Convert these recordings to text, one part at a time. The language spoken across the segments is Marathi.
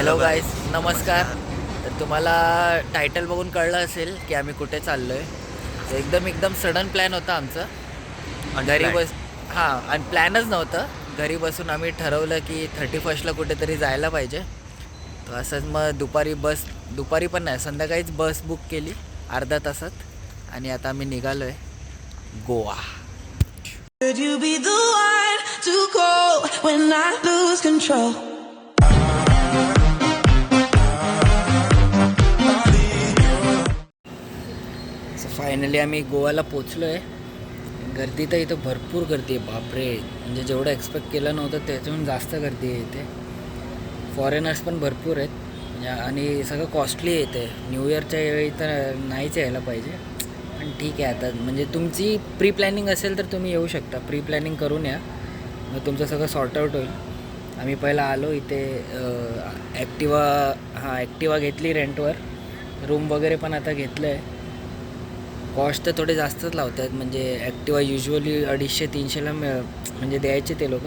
हॅलो गाईज, नमस्कार. तर तुम्हाला टायटल बघून कळलं असेल की आम्ही कुठे चाललो आहे. एकदम सडन प्लॅन होता आमचा. घरी बस हां, आणि प्लॅनच नव्हतं. घरी बसून आम्ही ठरवलं की 31ला कुठेतरी जायला पाहिजे. तर असंच मग दुपारी पण नाही, संध्याकाळीच बस बुक केली अर्ध्या तासात आणि आता आम्ही निघालो आहे Goa. Could you be the one to call when I lose control? Finally आम्ही गोव्याला पोचलो आहे. गर्दी तर इथं भरपूर गर्दी आहे, बापरे. म्हणजे जेवढं एक्सपेक्ट केलं नव्हतं त्याच्याहून जास्त गर्दी आहे इथे. फॉरेनर्स पण भरपूर आहेत म्हणजे, आणि सगळं कॉस्टली येते. न्यू इयरच्या वेळी तर नाहीच यायला पाहिजे, पण ठीक आहे. आता म्हणजे तुमची प्री प्लॅनिंग असेल तर तुम्ही येऊ शकता. प्री प्लॅनिंग करून या, मग तुमचं सगळं सॉर्ट आऊट होईल. आम्ही पहिला आलो इथे ॲक्टिवा घेतली रेंटवर. रूम वगैरे पण आता घेतलं आहे. कॉस्ट तर थोडे जास्तच लावत आहेत. म्हणजे ॲक्टिवा युजली 250-300ला म्हणजे द्यायचे ते लोक,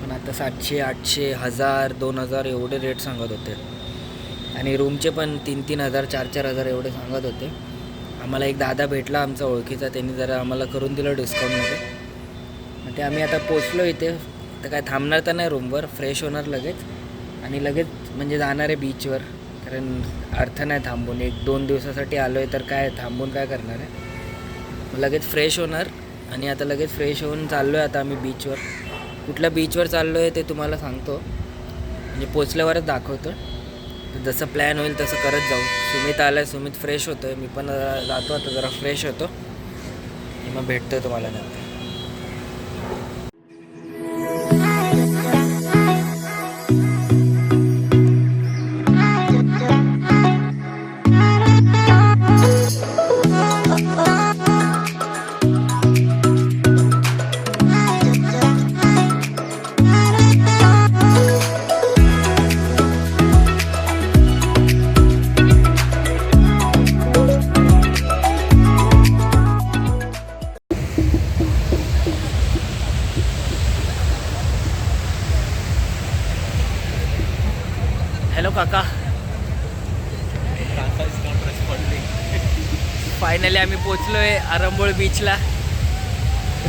पण आता 700, 800, 1000, 2000 एवढे रेट सांगत होते. आणि रूमचे पण 3-3 हजार, 4-4 हजार एवढे सांगत होते. आम्हाला एक दादा भेटला आमचा ओळखीचा, त्यांनी जरा आम्हाला करून दिलं डिस्काउंटमध्ये. मग ते आम्ही आता पोचलो इथे. तर काय थांबणार तर नाही रूमवर, फ्रेश होणार लगेच आणि लगेच म्हणजे जाणार आहे बीचवर. कारण अर्थ नाही थांबून. 1-2 दिवसासाठी आलो आहे तर काय थांबून काय करणार आहे. लगेच फ्रेश होणार आणि आता लगेच फ्रेश होऊन चाललो आहे आता आम्ही बीचवर. कुठल्या बीचवर चाललो आहे ते तुम्हाला सांगतो, म्हणजे पोचल्यावरच दाखवतो. जसं प्लॅन होईल तसं करत जाऊ. सुमित आला आहे, सुमित फ्रेश होतो आहे. मी पण जातो आता, जरा फ्रेश होतो आणि मग भेटतो आहे तुम्हाला नंतर. हॅलो काका. फायनली आम्ही पोचलो आहे आरंबोळ बीचला.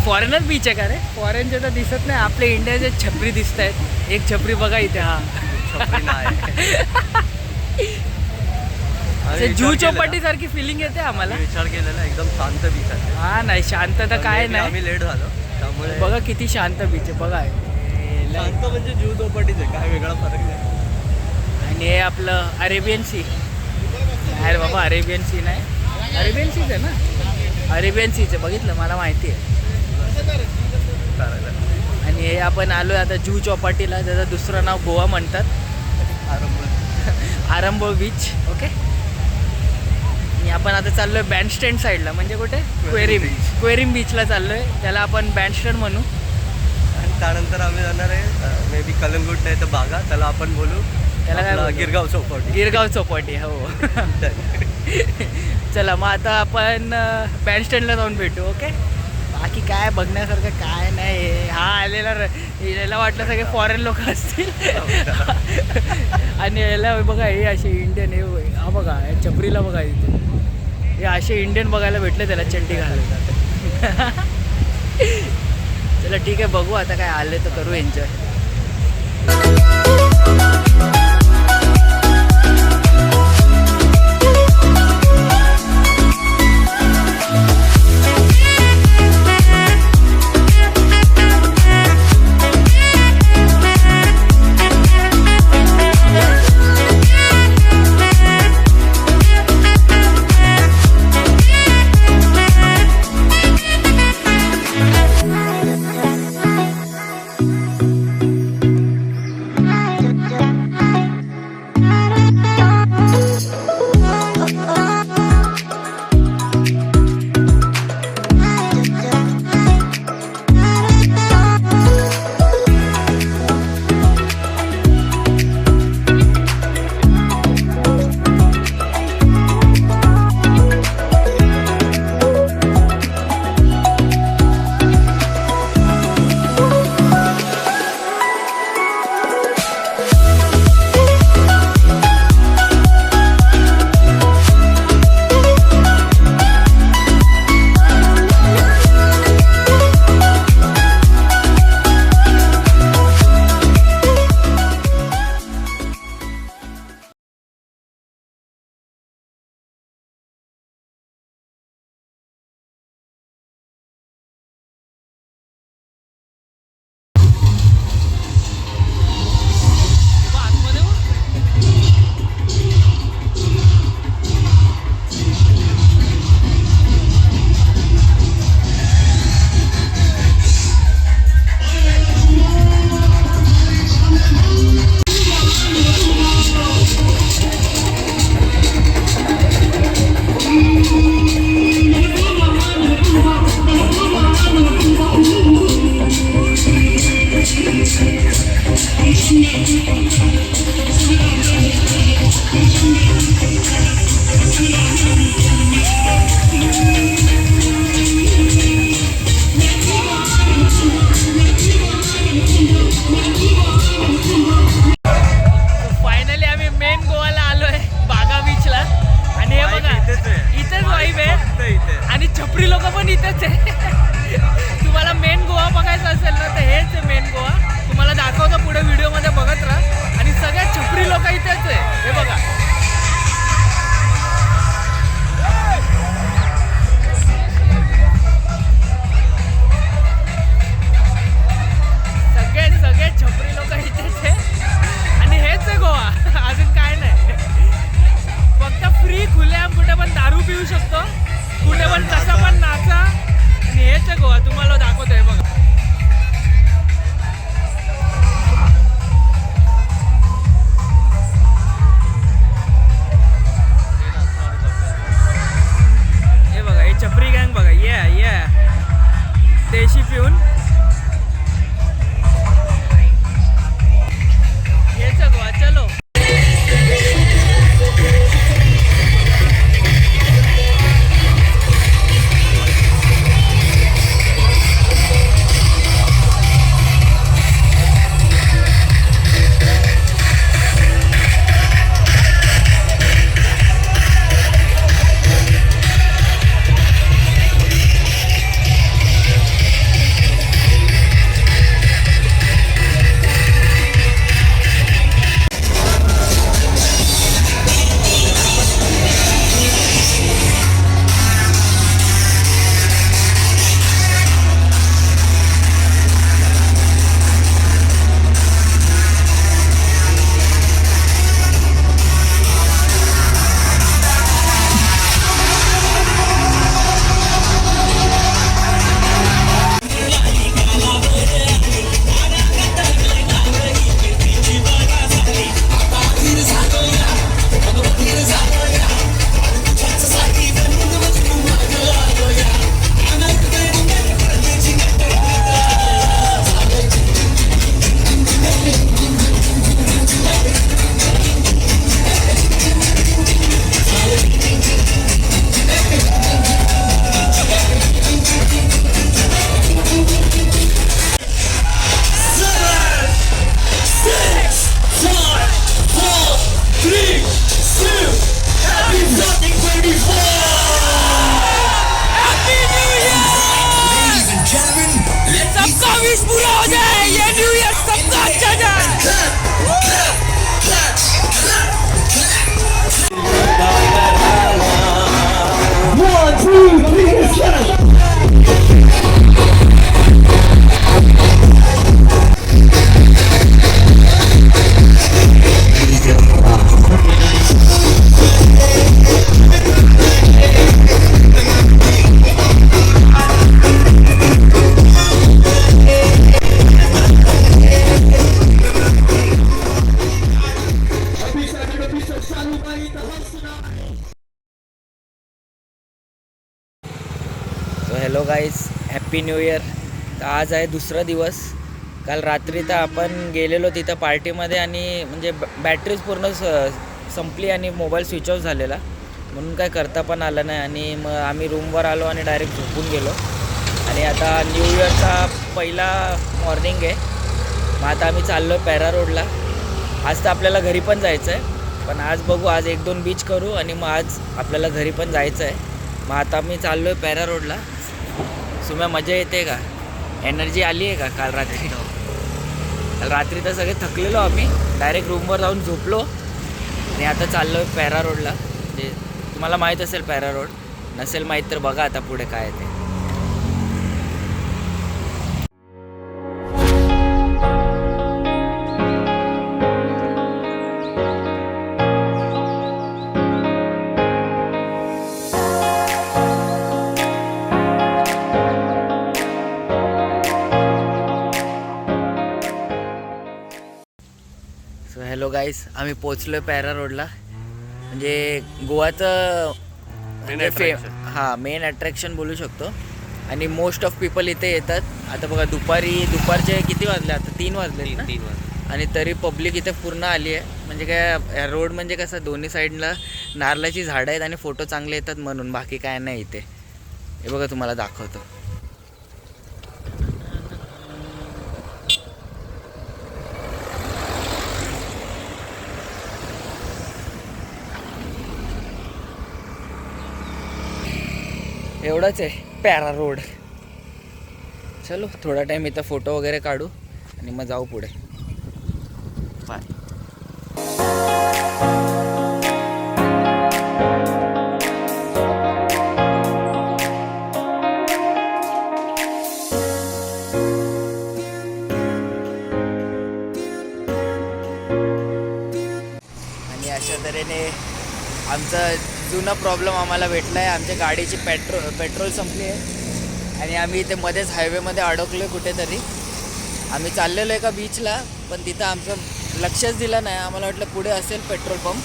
फॉरेनर बीच आहे का रे? फॉरेनचे तर दिसत नाही, आपले इंडियाचे छपरी दिसत आहेत. एक छपरी बघा इथे. हा जू चौपाटी सारखी फिलिंग येते आम्हाला. विचार केलेला एकदम शांत बीच आहे. हा नाही, शांतता काय नाही. आम्ही लेट झालो त्यामुळे. बघा किती शांत बीच आहे. बघा शांत म्हणजे जू चौपाटीच आहे, काय वेगळा फरक नाही. आणि हे आपलं अरेबियन सी. अरे बाबा, अरेबियन सी नाही, अरेबियन सीच आहे ना. अरेबियन सीच आहे, बघितलं, मला माहिती आहे. आणि हे आपण आलो आहे आता जू चौपाटीला. त्याचं दुसरं नाव गोवा म्हणतात, आरंबोळ बीच. ओके. आणि आपण आता चाललो आहे बँडस्टँड साईडला. म्हणजे कुठे? क्वेरिम बीचला चाललो आहे. त्याला आपण बँडस्टँड म्हणू. आणि त्यानंतर आम्ही जाणार आहे मे बी कलंगूट नाही तर बागा. त्याला आपण बोलू त्याला काय बोलू? गिरगाव चौपाटी. गिरगाव चौपाटी, हो. चला मग आता आपण बँडस्टँडला जाऊन भेटू. ओके. बाकी काय बघण्यासारखं काय नाही. हा आलेला याला वाटलं सगळे फॉरेन लोक असतील. आणि याला बघा, हे असे इंडियन. हे हा बघा, चपरीला बघा इथे. हे असे इंडियन बघायला भेटले त्याला चड्डी घालून. चला ठीक आहे, बघू आता काय आले तर करू एन्जॉय. करू शकतो. कुठे पण कसा पण नाचा. आणि हेच आहे गोवा, तुम्हाला दाखवतोय बघा. हे बघा, हे चपरी गँग बघा. ये देशी पिऊन हेच आहे गोवा. चलो. सबका विश पूरा हो जाए. ये न्यू ईयर सबका अच्छा जाए. So hello guys, happy new year. तर आज आहे दुसरा दिवस. काल रात्री तर आपण गेलेलो तिथं पार्टीमध्ये आणि म्हणजे बॅटरीच पूर्ण संपली आणि मोबाईल स्विच ऑफ झालेला, म्हणून काय करता पण आलं नाही. आणि मग आम्ही रूमवर आलो आणि डायरेक्ट झोपून गेलो. आणि आता न्यू इयरचा पहिला मॉर्निंग आहे. मग आता आम्ही चाललो आहे पॅरा रोडला. आज तर आपल्याला घरी पण जायचं आहे, पण आज बघू, आज 1-2 बीच करू आणि मग आज आपल्याला घरी पण जायचं आहे. मग आता मी चाललो आहे पॅरा रोडला. सुम्या, मजा येते का? एनर्जी आली आहे का? काल रात्री तर सगळे थकलेलो आम्ही. डायरेक्ट रूमवर जाऊन झोपलो आणि आता चाललो आहे पॅरा रोडला. म्हणजे तुम्हाला माहीत असेल पॅरा रोड, नसेल माहीत तर बघा आता पुढे काय आहे ते. सो हॅलो गाईस, आम्ही पोचलो आहे पॅरा रोडला. म्हणजे गोवाचं मेन अट्रॅक्शन बोलू शकतो. आणि मोस्ट ऑफ पीपल इथे येतात. आता बघा, दुपारचे किती वाजले? आता 3 वाजले ना. 3 वाजले. आणि तरी पब्लिक इथे पूर्ण आली आहे. म्हणजे काय, रोड म्हणजे कसं दोन्ही साईडला नारळाची झाडं आहेत आणि फोटो चांगले येतात म्हणून, बाकी काय नाही इथे. हे बघा, तुम्हाला दाखवतो. एवढंच आहे पॅरा रोड. चलो, थोडा टाईम इथं फोटो वगैरे काढू आणि मग जाऊ पुढे. बाय. आणि अशा तऱ्हेने आमचा जुना प्रॉब्लेम आम्हाला भेटला आहे. आमच्या गाडीची पेट्रोल संपली आहे आणि आम्ही इथे मध्येच हायवेमध्ये अडकलो आहे कुठेतरी. आम्ही चाललेलो आहे का बीचला, पण तिथं आमचं लक्षच दिलं नाही. आम्हाला वाटलं पुढे असेल पेट्रोल पंप,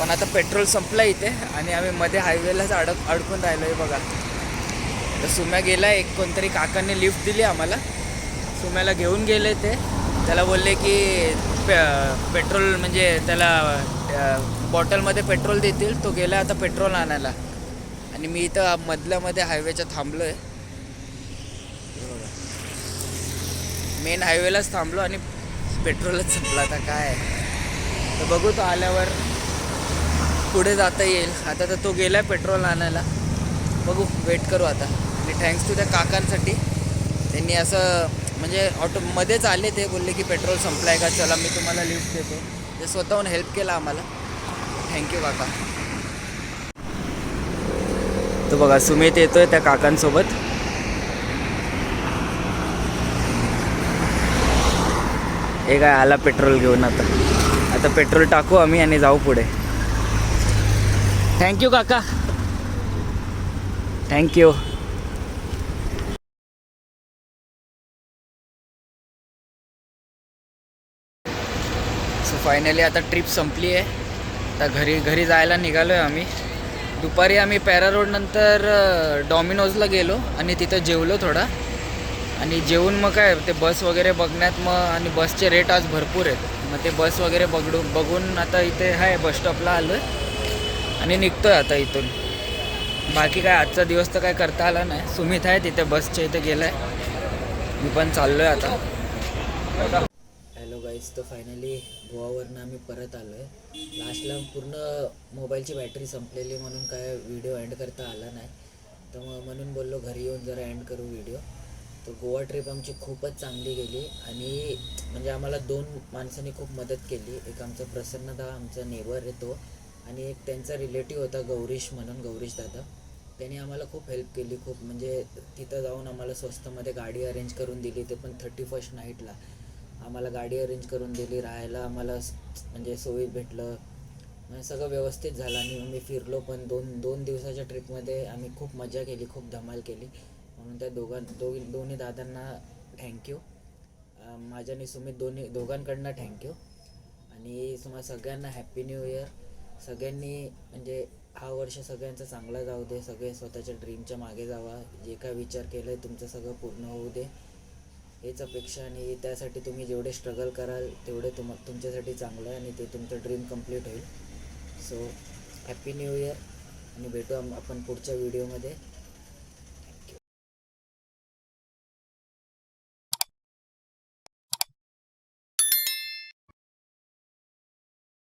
पण आता पेट्रोल संपलं इथे आणि आम्ही मध्ये हायवेलाच अडकून राहिलो आहे बघा. तर सुम्या गेला, एक कोणतरी काकांनी लिफ्ट दिली आम्हाला. सुम्याला घेऊन गेले ते, त्याला बोलले की पेट्रोल म्हणजे त्याला बॉटलमध्ये पेट्रोल देतील. तो गेला आता पेट्रोल आणायला आणि मी इथं मधल्यामध्ये हायवेच्या थांबलो आहे. मेन हायवेलाच थांबलो आणि पेट्रोलच संपला. आता काय तर बघू, तो आल्यावर पुढे जाता येईल. आता तर तो गेला पेट्रोल आणायला, बघू, वेट करू आता. आणि थँक्स टू त्या काकांसाठी, त्यांनी असं म्हणजे मध्येच आले, ते बोलले की पेट्रोल संपला आहे का, चला मी तुम्हाला लिफ्ट देतो. ते स्वतःहून हेल्प केला आम्हाला. थँक्यू काका. तो बघा सुमित येतोय त्या काकांसोबत. हे काय आला पेट्रोल घेऊन. आता पेट्रोल टाकू आम्ही आणि जाऊ पुढे. थँक्यू काका, थँक्यू. सो फायनली आता ट्रिप संपली आहे. आता घरी जायला निघालो आहे आम्ही. दुपारी आम्ही पॅरा रोडनंतर डॉमिनोजला गेलो आणि तिथं जेवलो थोडा. आणि जेवून मग काय ते बस वगैरे बघण्यात मग, आणि बसचे रेट आज भरपूर आहेत. मग ते बस वगैरे बघून आता इथे आहे बस स्टॉपला आलो आहे आणि निघतो आहे आता इथून. बाकी काय आजचा दिवस तर काय करता आला नाही. सुमित आहे तिथे बसच्या इथे गेला आहे, मी पण चाललो आहे आता. हॅलो गाईज, तर फायनली गोवावरनं आम्ही परत आलो आहे. लास्टला पूर्ण मोबाईलची बॅटरी संपलेली म्हणून काय व्हिडिओ एंड करता आला नाही. तर मग म्हणून बोललो घरी येऊन जरा एंड करू व्हिडिओ. तर गोवा ट्रिप आमची खूपच चांगली गेली आणि म्हणजे आम्हाला 2 माणसांनी खूप मदत केली. एक आमचा प्रसन्नदा, आमचा नेबर आहे तो, आणि एक त्यांचा रिलेटिव्ह होता गौरीश म्हणून, गौरीश दादा. त्यांनी आम्हाला खूप हेल्प केली. खूप म्हणजे तिथं जाऊन आम्हाला स्वस्तमध्ये गाडी अरेंज करून दिली, ते पण 31st नाईटला आम्हाला गाडी अरेंज करून दिली. राहायला आम्हाला म्हणजे सोयी भेटलं, म्हणजे सगळं व्यवस्थित झालं. आणि मी फिरलो पण. दोन दिवसाच्या ट्रिपमध्ये आम्ही खूप मजा केली, खूप धमाल केली. म्हणून त्या दोन्ही दादांना थँक्यू. माझ्या आणि सुमित दोघांकडनं थँक्यू. आणि तुम्हाला सगळ्यांना हॅप्पी न्यू इयर. सगळ्यांनी म्हणजे हा वर्ष सगळ्यांचा चांगला जाऊ दे. सगळे स्वतःच्या ड्रीमच्या मागे जावा. जे काय विचार केलं आहे तुमचं सगळं पूर्ण होऊ दे, हेच अपेक्षा. आणि त्यासाठी तुम्ही जेवढे स्ट्रगल कराल तेवढे तुमच्यासाठी चांगलं आहे आणि ते तुमचं ड्रीम कंप्लीट होईल. सो हॅप्पी न्यू इयर आणि भेटू आपण पुढच्या व्हिडिओमध्ये.